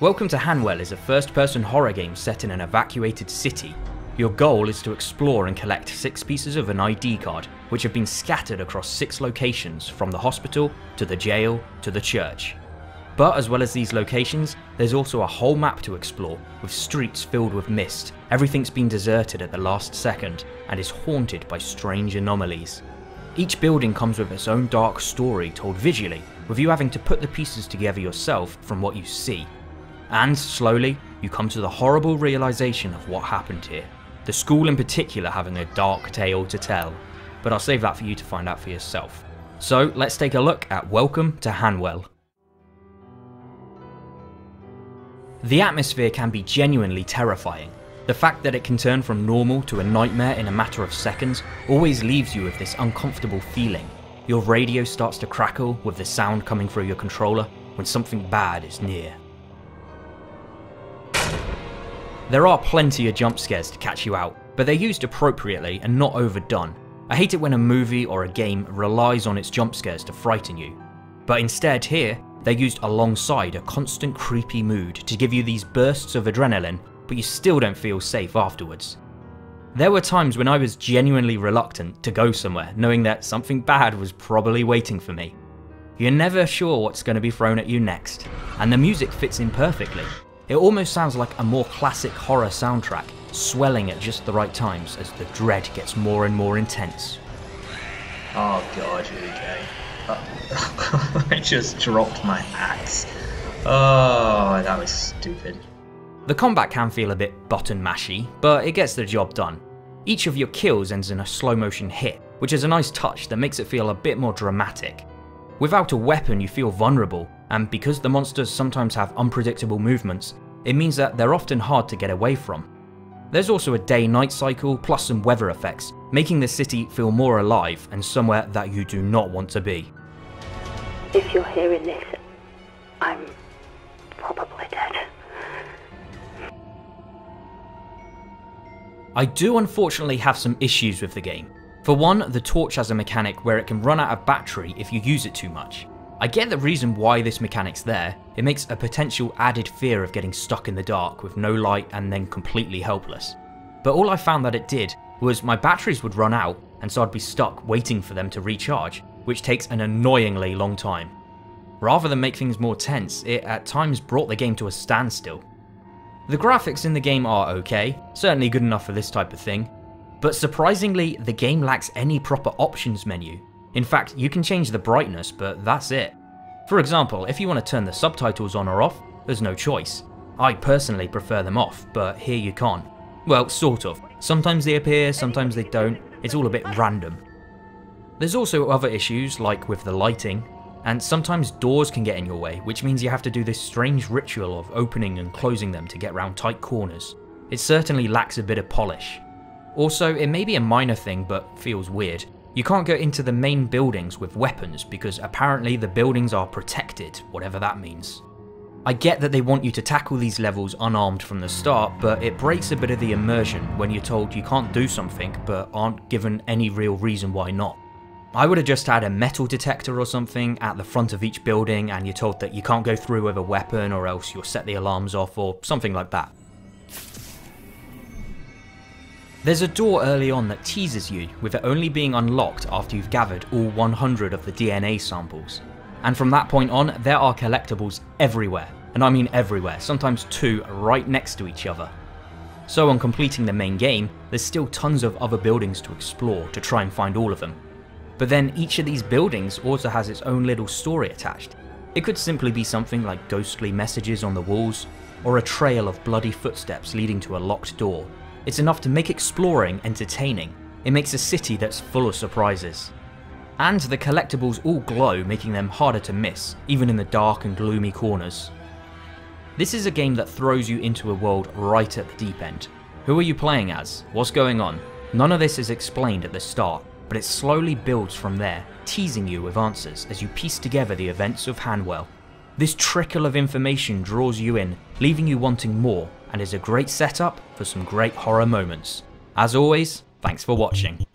Welcome to Hanwell is a first-person horror game set in an evacuated city. Your goal is to explore and collect 6 pieces of an ID card, which have been scattered across 6 locations, from the hospital, to the jail, to the church. But as well as these locations, there's also a whole map to explore, with streets filled with mist. Everything's been deserted at the last second, and is haunted by strange anomalies. Each building comes with its own dark story told visually, with you having to put the pieces together yourself from what you see. And slowly, you come to the horrible realization of what happened here. The school in particular having a dark tale to tell, but I'll save that for you to find out for yourself. So let's take a look at Welcome to Hanwell. The atmosphere can be genuinely terrifying. The fact that it can turn from normal to a nightmare in a matter of seconds always leaves you with this uncomfortable feeling. Your radio starts to crackle with the sound coming through your controller when something bad is near. There are plenty of jump scares to catch you out, but they're used appropriately and not overdone. I hate it when a movie or a game relies on its jump scares to frighten you. But instead here, they're used alongside a constant creepy mood to give you these bursts of adrenaline, but you still don't feel safe afterwards. There were times when I was genuinely reluctant to go somewhere, knowing that something bad was probably waiting for me. You're never sure what's going to be thrown at you next, and the music fits in perfectly. It almost sounds like a more classic horror soundtrack, swelling at just the right times as the dread gets more and more intense. Oh god, here we go. I just dropped my axe. Oh, that was stupid. The combat can feel a bit button mashy, but it gets the job done. Each of your kills ends in a slow motion hit, which is a nice touch that makes it feel a bit more dramatic. Without a weapon you feel vulnerable, and because the monsters sometimes have unpredictable movements, it means that they're often hard to get away from. There's also a day-night cycle plus some weather effects, making the city feel more alive and somewhere that you do not want to be. If you're hearing this, I'm probably dead. I do unfortunately have some issues with the game. For one, the torch has a mechanic where it can run out of battery if you use it too much. I get the reason why this mechanic's there. It makes a potential added fear of getting stuck in the dark with no light and then completely helpless. But all I found that it did was my batteries would run out, and so I'd be stuck waiting for them to recharge, which takes an annoyingly long time. Rather than make things more tense, it at times brought the game to a standstill. The graphics in the game are okay, certainly good enough for this type of thing, but surprisingly the game lacks any proper options menu. In fact, you can change the brightness, but that's it. For example, if you want to turn the subtitles on or off, there's no choice. I personally prefer them off, but here you can't. Well, sort of. Sometimes they appear, sometimes they don't. It's all a bit random. There's also other issues, like with the lighting, and sometimes doors can get in your way, which means you have to do this strange ritual of opening and closing them to get around tight corners. It certainly lacks a bit of polish. Also, it may be a minor thing, but feels weird. You can't go into the main buildings with weapons because apparently the buildings are protected, whatever that means. I get that they want you to tackle these levels unarmed from the start, but it breaks a bit of the immersion when you're told you can't do something but aren't given any real reason why not. I would have just had a metal detector or something at the front of each building and you're told that you can't go through with a weapon or else you'll set the alarms off or something like that. There's a door early on that teases you, with it only being unlocked after you've gathered all 100 of the DNA samples. And from that point on, there are collectibles everywhere, and I mean everywhere, sometimes 2 right next to each other. So on completing the main game, there's still tons of other buildings to explore to try and find all of them. But then each of these buildings also has its own little story attached. It could simply be something like ghostly messages on the walls, or a trail of bloody footsteps leading to a locked door. It's enough to make exploring entertaining. It makes a city that's full of surprises. And the collectibles all glow, making them harder to miss, even in the dark and gloomy corners. This is a game that throws you into a world right at the deep end. Who are you playing as? What's going on? None of this is explained at the start, but it slowly builds from there, teasing you with answers as you piece together the events of Hanwell. This trickle of information draws you in, leaving you wanting more, and is a great setup for some great horror moments. As always, thanks for watching.